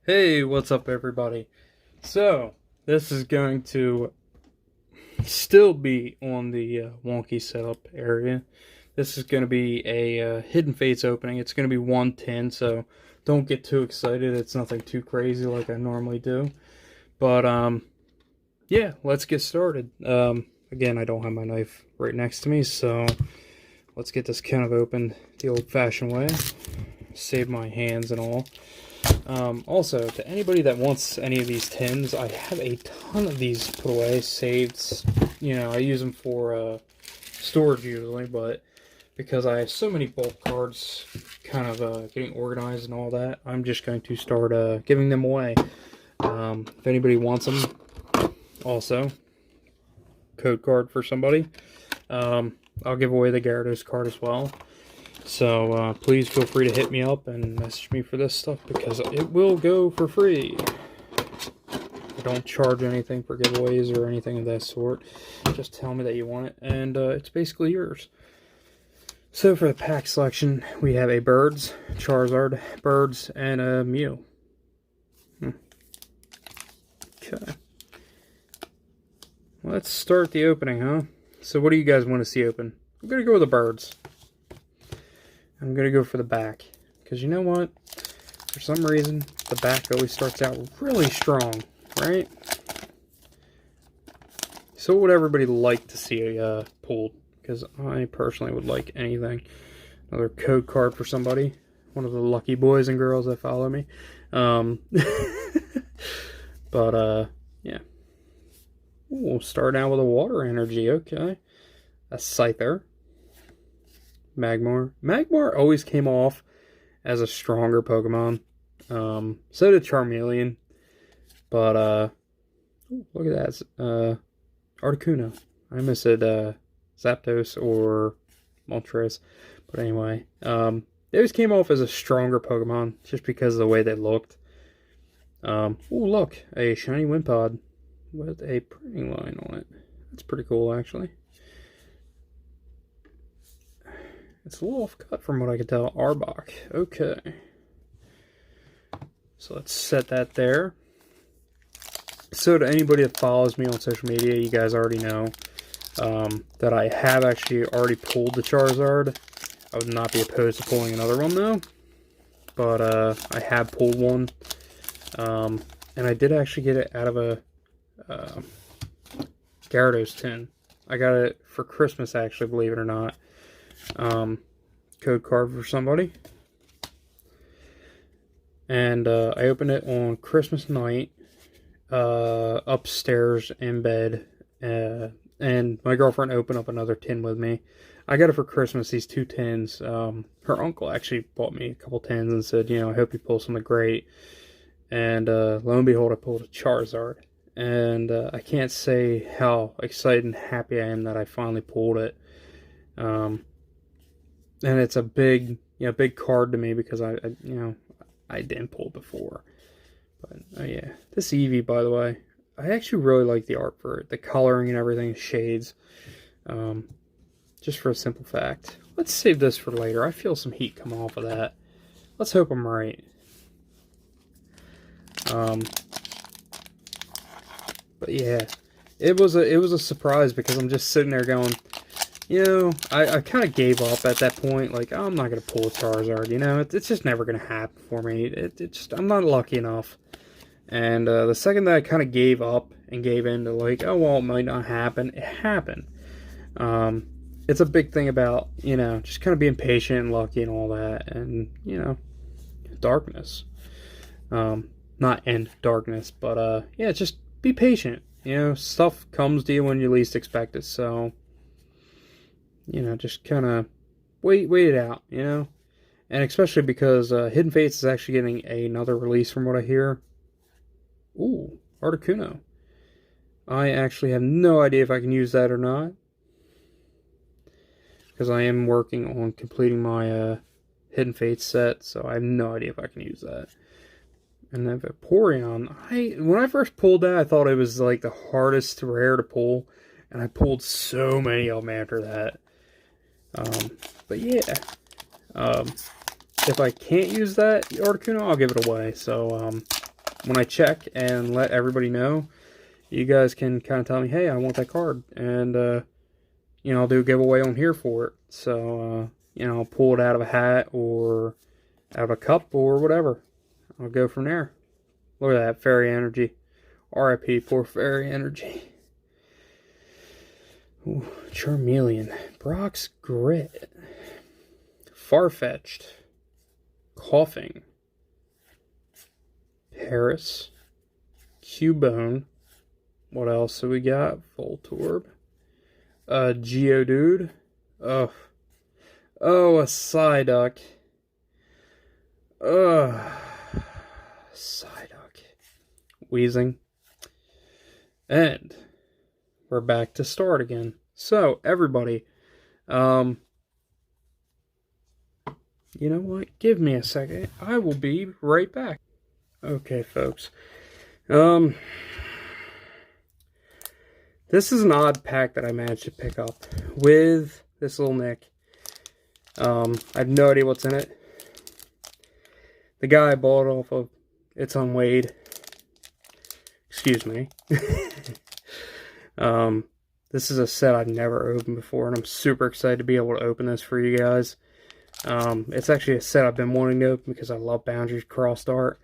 Hey, what's up, everybody? So, this is going to still be on the wonky setup area. This is going to be a Hidden Fates opening. It's going to be 110, so don't get too excited. It's nothing too crazy like I normally do. But, yeah, let's get started. Again, I don't have my knife right next to me, so let's get this kind of opened the old-fashioned way. Save my hands and all. Also, to anybody that wants any of these tins, I have a ton of these put away, saved. You know, I use them for storage usually, but because I have so many bulk cards kind of getting organized and all that, I'm just going to start giving them away. If anybody wants them, also, code card for somebody. I'll give away the Gyarados card as well. So please feel free to hit me up and message me for this stuff because it will go for free. I don't charge anything for giveaways or anything of that sort. Just tell me that you want it and it's basically yours. So for the pack selection, we have a Birds, Charizard, Birds, and a Mew. Okay. Let's start the opening, huh? So what do you guys want to see open? I'm going to go with the Birds. I'm going to go for the back, because you know what? For some reason, the back always starts out really strong, right? So what would everybody like to see pulled? Because I personally would like anything. Another code card for somebody. One of the lucky boys and girls that follow me. Yeah. We'll start out with a water energy, okay. A Scyther. Magmar always came off as a stronger Pokemon. So did Charmeleon. But, look at that. Articuno. I almost said, Zapdos or Moltres. But anyway, they always came off as a stronger Pokemon just because of the way they looked. Oh, look. A shiny Wimpod with a printing line on it. That's pretty cool, actually. It's a little off cut from what I can tell. Arbok. Okay. So let's set that there. So to anybody that follows me on social media, you guys already know that I have actually already pulled the Charizard. I would not be opposed to pulling another one though. But I have pulled one. And I did actually get it out of a Gyarados tin. I got it for Christmas actually, believe it or not. Code card for somebody. And I opened it on Christmas night upstairs in bed. And my girlfriend opened up another tin with me. I got it for Christmas, these two tins. Her uncle actually bought me a couple tins and said, you know, I hope you pull something great. And lo and behold, I pulled a Charizard. And I can't say how excited and happy I am that I finally pulled it. And it's a big, big card to me because I didn't pull it before. But yeah, this Eevee, by the way, I actually really like the art for it. The coloring and everything, shades. Just for a simple fact. Let's save this for later. I feel some heat coming off of that. Let's hope I'm right. But yeah, it was a surprise because I'm just sitting there going, you know, I kind of gave up at that point. Like, oh, I'm not going to pull a Charizard, you know. It's just never going to happen for me. I'm not lucky enough. And the second that I kind of gave up and gave in to like, oh, well, it might not happen, it happened. It's a big thing about, you know, just kind of being patient and lucky and all that. And, you know, darkness. Not end darkness, but, yeah, just be patient. You know, stuff comes to you when you least expect it, so... You know, just kind of wait it out, you know? And especially because Hidden Fates is actually getting another release from what I hear. Ooh, Articuno. I actually have no idea if I can use that or not. Because I am working on completing my Hidden Fates set, so I have no idea if I can use that. And then Vaporeon, when I first pulled that, I thought it was like the hardest rare to pull. And I pulled so many of them after that. But yeah, if I can't use that Articuno, I'll give it away. So, when I check and let everybody know, you guys can kind of tell me, hey, I want that card, and you know, I'll do a giveaway on here for it. So you know, I'll pull it out of a hat or out of a cup or whatever. I'll go from there. Look at that Fairy Energy. R.I.P. poor Fairy Energy. Ooh, Charmeleon. Brock's Grit. Farfetch'd. Coughing. Paris. Cubone. What else do we got? Voltorb. Geodude. Oh, a Psyduck. Psyduck. Wheezing. And we're back to start again. So, everybody, you know what? Give me a second. I will be right back. Okay, folks. This is an odd pack that I managed to pick up with this little Nick. I have no idea what's in it. The guy I bought it off of, it's unweighed. Excuse me. This is a set I've never opened before, and I'm super excited to be able to open this for you guys. It's actually a set I've been wanting to open because I love Boundaries Crossed art,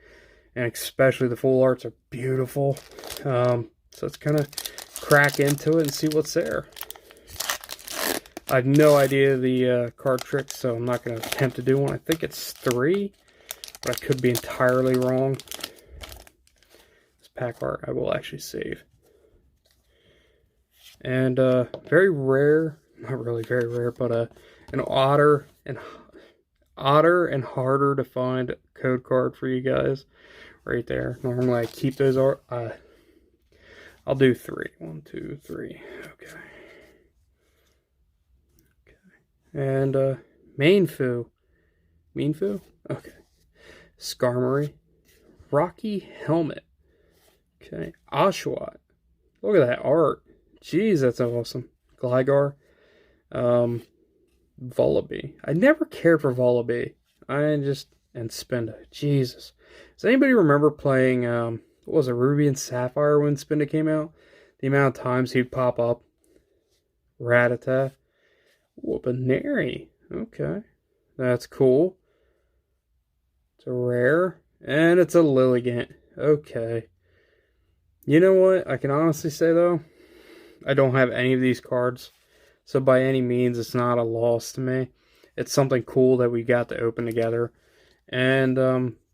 and especially the full arts are beautiful. So let's kind of crack into it and see what's there. I have no idea the card tricks, so I'm not going to attempt to do one. I think it's 3, but I could be entirely wrong. This pack art I will actually save. And very rare, not really very rare, but an odder and harder to find code card for you guys right there. Normally I keep those I'll do 3. 1, 2, 3. Okay. And Mienfoo. Mienfoo? Okay. Skarmory. Rocky Helmet. Okay. Oshawott. Look at that art. Jeez, that's awesome. Gligar. Vullaby. I never cared for Vullaby. And Spinda. Jesus. Does anybody remember playing, what was it, Ruby and Sapphire when Spinda came out? The amount of times he'd pop up. Rattata. Whoopinary. Okay. That's cool. It's a rare. And it's a Lilligant. Okay. You know what? I can honestly say, though, I don't have any of these cards. So by any means, it's not a loss to me. It's something cool that we got to open together. And,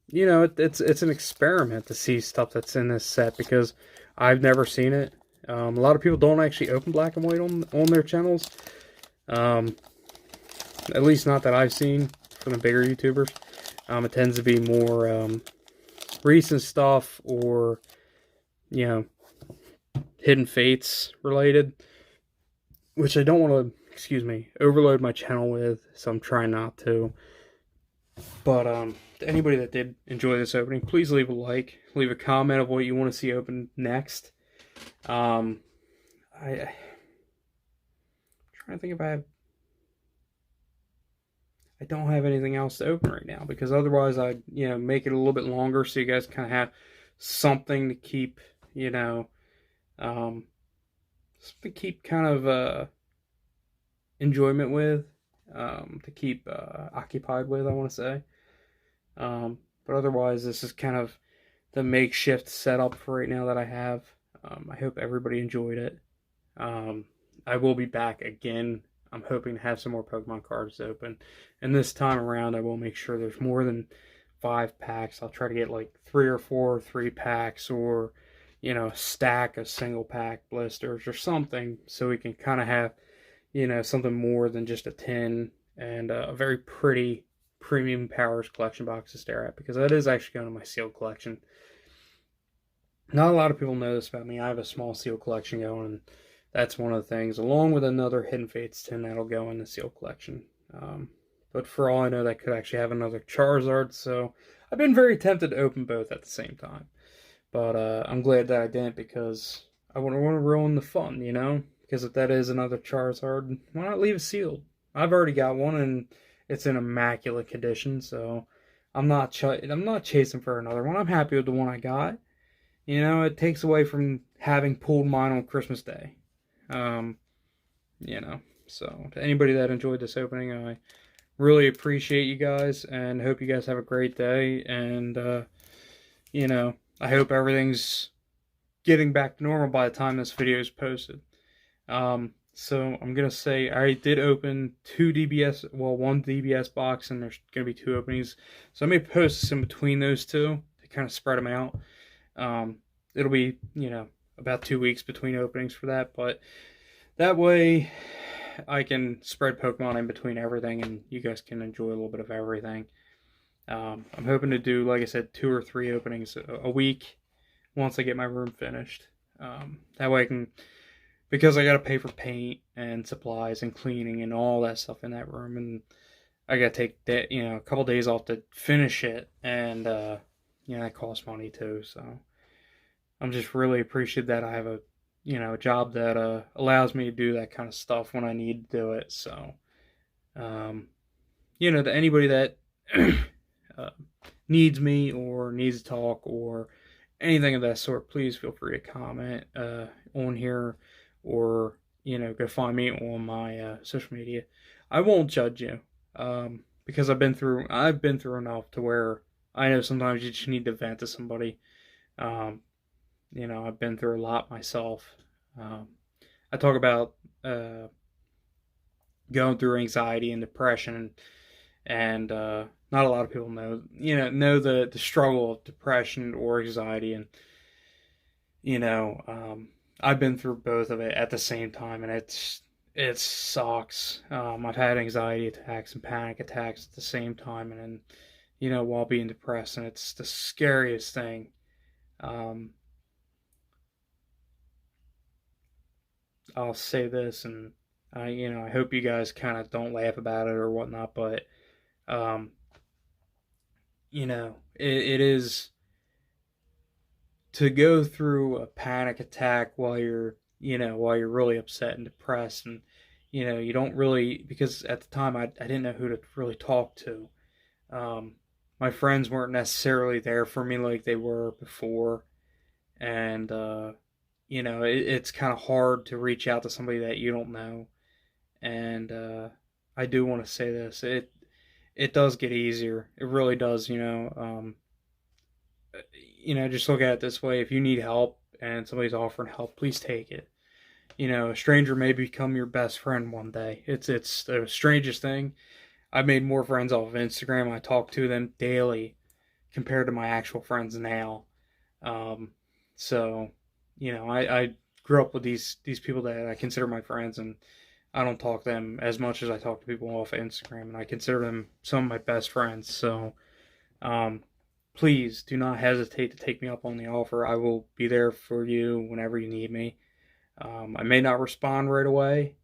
you know, it's an experiment to see stuff that's in this set because I've never seen it. A lot of people don't actually open Black and White on their channels. At least not that I've seen from the bigger YouTubers. It tends to be more recent stuff or, you know, Hidden Fates related, which I don't want to, overload my channel with, so I'm trying not to. But to anybody that did enjoy this opening, please leave a like, leave a comment of what you want to see open next. I'm trying to think if I don't have anything else to open right now, because otherwise I'd, you know, make it a little bit longer so you guys kind of have something to keep, you know, something to keep kind of enjoyment with, to keep occupied with, I want to say. But otherwise, this is kind of the makeshift setup for right now that I have. I hope everybody enjoyed it. I will be back again. I'm hoping to have some more Pokemon cards to open. And this time around, I will make sure there's more than 5 packs. I'll try to get like 3 or 4 3-packs, or, you know, a stack of single pack blisters or something, so we can kind of have, you know, something more than just a tin and a very pretty premium Powers collection box to stare at, because that is actually going to my sealed collection. Not a lot of people know this about me. I have a small sealed collection going, and that's one of the things, along with another Hidden Fates tin that'll go in the sealed collection. But for all I know, that could actually have another Charizard, so I've been very tempted to open both at the same time. But I'm glad that I didn't, because I wouldn't want to ruin the fun, you know? Because if that is another Charizard, why not leave it sealed? I've already got one, and it's in immaculate condition, so I'm not chasing for another one. I'm happy with the one I got. You know, it takes away from having pulled mine on Christmas Day. Um, you know, so to anybody that enjoyed this opening, I really appreciate you guys and hope you guys have a great day. And you know, I hope everything's getting back to normal by the time this video is posted. So I'm gonna say I did open one DBS box, and there's gonna be two openings. So I may post this in between those two to kind of spread them out. It'll be, you know, about 2 weeks between openings for that, but that way I can spread Pokemon in between everything, and you guys can enjoy a little bit of everything. I'm hoping to do, like I said, 2 or 3 openings a week once I get my room finished. That way I can, because I got to pay for paint and supplies and cleaning and all that stuff in that room, and I got to take that, you know, a couple days off to finish it, and you know, that costs money too. So I'm just really appreciative that I have a, you know, a job that allows me to do that kind of stuff when I need to do it. So you know, to anybody that needs me or needs to talk or anything of that sort, please feel free to comment on here, or, you know, go find me on my social media. I won't judge you, because I've been through enough to where I know sometimes you just need to vent to somebody. You know, I've been through a lot myself. I talk about going through anxiety and depression, and not a lot of people know the struggle of depression or anxiety, and you know, I've been through both of it at the same time, and it sucks. I've had anxiety attacks and panic attacks at the same time, and then, you know, while being depressed, and it's the scariest thing. I'll say this, and you know, I hope you guys kind of don't laugh about it or whatnot, but um, you know, it is to go through a panic attack while you're really upset and depressed, and you know, you don't really, because at the time I didn't know who to really talk to. My friends weren't necessarily there for me like they were before, and you know, it's kind of hard to reach out to somebody that you don't know. And I do want to say this: it does get easier. It really does. You know, just look at it this way: if you need help and somebody's offering help, please take it. You know, a stranger may become your best friend one day. It's the strangest thing. I've made more friends off of Instagram. I talk to them daily compared to my actual friends now. Um, so, you know, I grew up with these people that I consider my friends, and I don't talk to them as much as I talk to people off of Instagram, and I consider them some of my best friends. So, um, please do not hesitate to take me up on the offer. I will be there for you whenever you need me. I may not respond right away,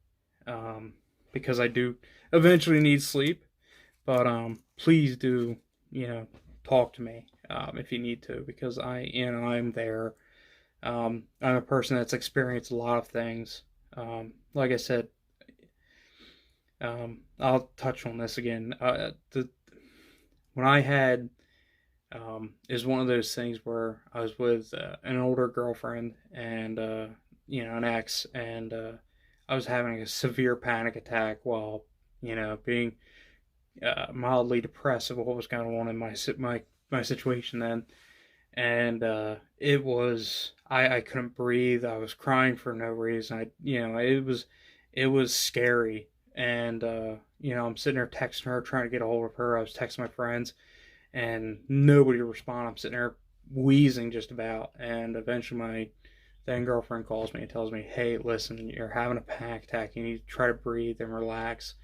because I do eventually need sleep, but please do, you know, talk to me if you need to, because I'm there. I'm a person that's experienced a lot of things. Like I said, I'll touch on this again. When I had is one of those things where I was with an older girlfriend, and you know, an ex, and I was having a severe panic attack while, you know, being mildly depressed of what was going on in my situation then. And it was, I couldn't breathe. I was crying for no reason. It was scary. And you know, I'm sitting there texting her, trying to get a hold of her. I was texting my friends, and nobody to respond. I'm sitting there wheezing just about, and eventually my then girlfriend calls me and tells me, "Hey, listen, you're having a panic attack. You need to try to breathe and relax."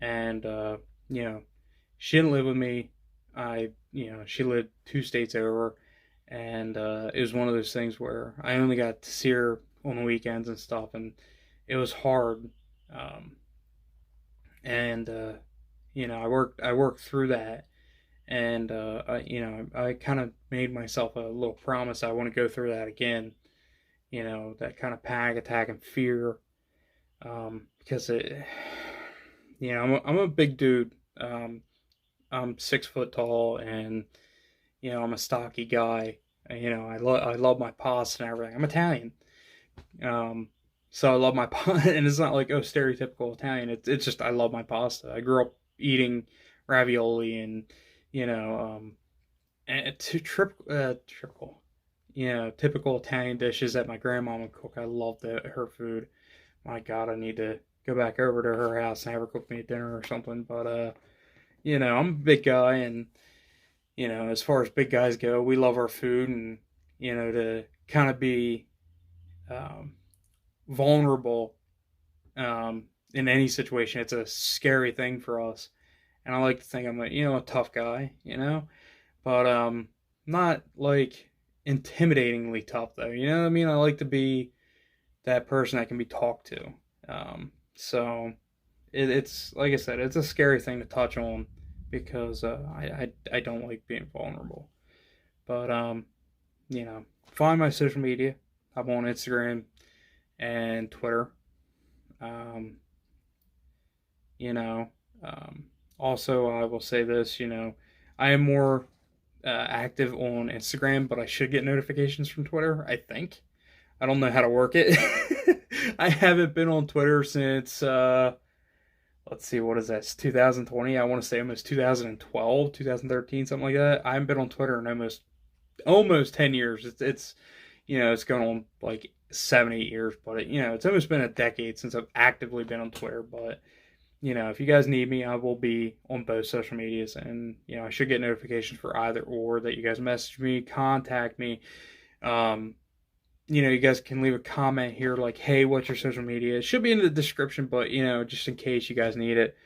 And you know, she didn't live with me. You know, she lived 2 states over, and it was one of those things where I only got to see her on the weekends and stuff, and it was hard. Um, and you know, I worked through that, and you know, I kind of made myself a little promise I want to go through that again. You know, that kind of panic attack and fear, because it, you know, I'm a big dude. I'm 6 foot tall, and I'm a stocky guy. I love my pasta and everything. I'm Italian, um, so I love my pasta, and it's not like, oh, stereotypical Italian. It's just I love my pasta. I grew up eating ravioli and you know and triple typical Italian dishes that my grandma would cook. I loved her food. My God, I need to go back over to her house and have her cook me a dinner or something. But I'm a big guy, and as far as big guys go, we love our food, and to kind of be um, vulnerable in any situation, it's a scary thing for us. And I like to think I'm a tough guy, but not like intimidatingly tough though. You know what I mean? I like to be that person that can be talked to. So it's like I said, it's a scary thing to touch on because I don't like being vulnerable. But find my social media. I'm on Instagram and Twitter. Um, you know, Also, I will say this. I am more active on Instagram, but I should get notifications from Twitter. I think. I don't know how to work it. I haven't been on Twitter since let's see, what is that? It's 2020. I want to say almost 2012, 2013, something like that. I haven't been on Twitter in almost 10 years. It's going on like 7, 8 years, but it's almost been a decade since I've actively been on Twitter. But if you guys need me, I will be on both social medias, and I should get notifications for either or that you guys message me, contact me. Um, you guys can leave a comment here like, hey, what's your social media? It should be in the description, but just in case you guys need it,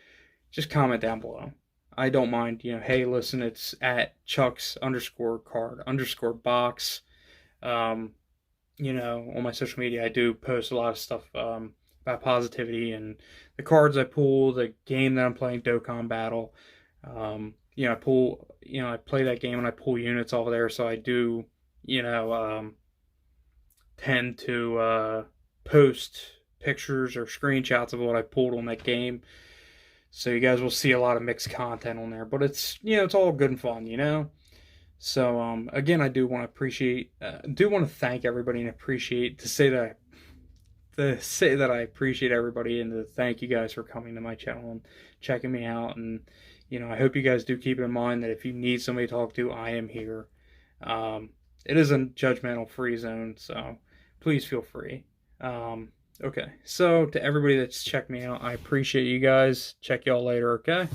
just comment down below. I don't mind. Hey, listen, it's at Chucks _ card _ box. On my social media, I do post a lot of stuff about positivity and the cards I pull, the game that I'm playing, Dokkan Battle. I play that game and I pull units off of there, so I do, tend to post pictures or screenshots of what I pulled on that game. So you guys will see a lot of mixed content on there, but it's all good and fun. So again, I do want to thank everybody and appreciate to say that I appreciate everybody and to thank you guys for coming to my channel and checking me out. And I hope you guys do keep in mind that if you need somebody to talk to, I am here. It is a judgmental free zone, so please feel free. Okay, so to everybody that's checked me out, I appreciate you guys. Check y'all later, okay?